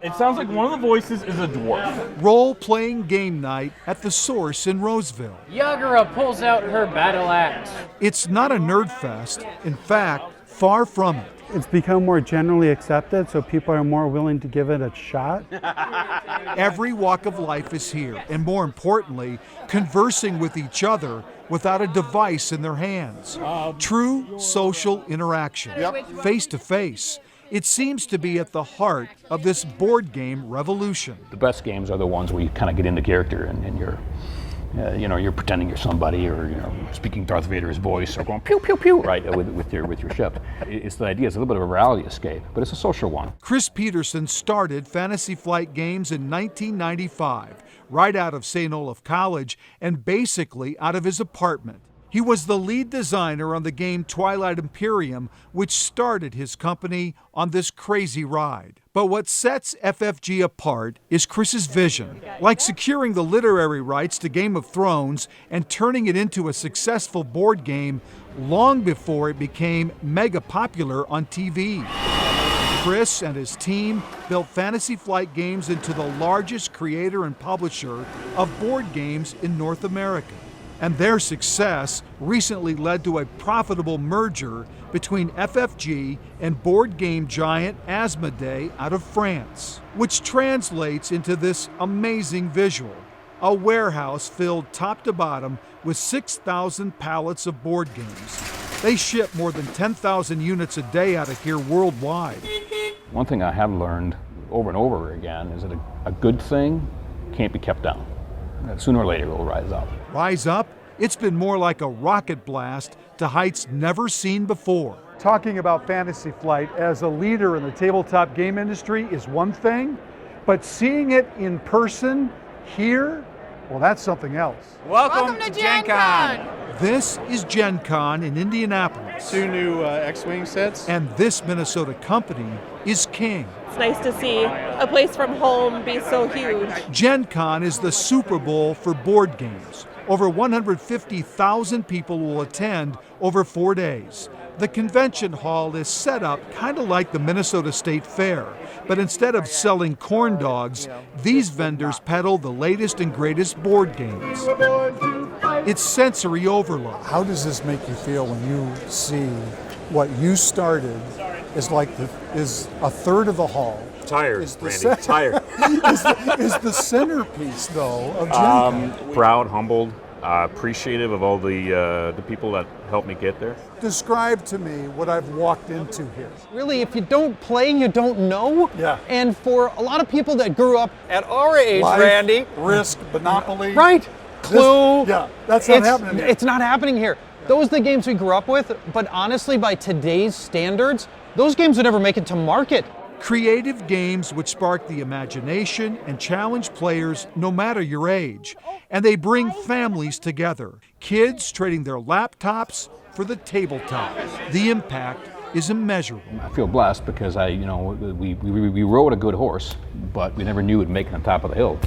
It sounds like one of the voices is a dwarf. Role-playing game night at the Source in Roseville. Yagura pulls out her battle axe. It's not a nerd fest. In fact, far from it. It's become more generally accepted, so people are more willing to give it a shot. Every walk of life is here, and more importantly, conversing with each other without a device in their hands. True social interaction, face to face. It seems to be at the heart of this board game revolution. The best games are the ones where you kind of get into character and you're, you're pretending you're somebody, or speaking Darth Vader's voice, or going pew pew pew, right, with your ship. It's the idea. It's a little bit of a reality escape, but it's a social one. Chris Peterson started Fantasy Flight Games in 1995, right out of St. Olaf College and basically out of his apartment. He was the lead designer on the game Twilight Imperium, which started his company on this crazy ride. But what sets FFG apart is Chris's vision. Like securing the literary rights to Game of Thrones and turning it into a successful board game long before it became mega popular on TV. Chris and his team built Fantasy Flight Games into the largest creator and publisher of board games in North America. And their success recently led to a profitable merger between FFG and board game giant Asmodee out of France, which translates into this amazing visual: a warehouse filled top to bottom with 6,000 pallets of board games. They ship more than 10,000 units a day out of here worldwide. One thing I have learned over and over again is that a good thing can't be kept down. Sooner or later it will rise up. Rise up? It's been more like a rocket blast to heights never seen before. Talking about Fantasy Flight as a leader in the tabletop game industry is one thing, but seeing it in person here, well, that's something else. Welcome to Gen Con! This is Gen Con in Indianapolis. 2 new X-Wing sets. And this Minnesota company is king. It's nice to see a place from home be so huge. Gen Con is the Super Bowl for board games. Over 150,000 people will attend over 4 days. The convention hall is set up kind of like the Minnesota State Fair, but instead of selling corn dogs, these vendors peddle the latest and greatest board games. It's sensory overload. How does this make you feel when you see what you started is a third of the hall? Tired, Randy, tired. is the centerpiece, though, of Gen Con. Proud, humbled, appreciative of all the people that helped me get there. Describe to me what I've walked into here. Really, if you don't play, you don't know. Yeah. And for a lot of people that grew up at our age, Life, Randy. Risk, Monopoly. Right. Clue. That's not happening here. It's not happening here. Those are the games we grew up with, but honestly, by today's standards, those games would never make it to market. Creative games which spark the imagination and challenge players no matter your age. And they bring families together. Kids trading their laptops for the tabletop. The impact is immeasurable. I feel blessed because we rode a good horse, but we never knew it'd make it on top of the hill.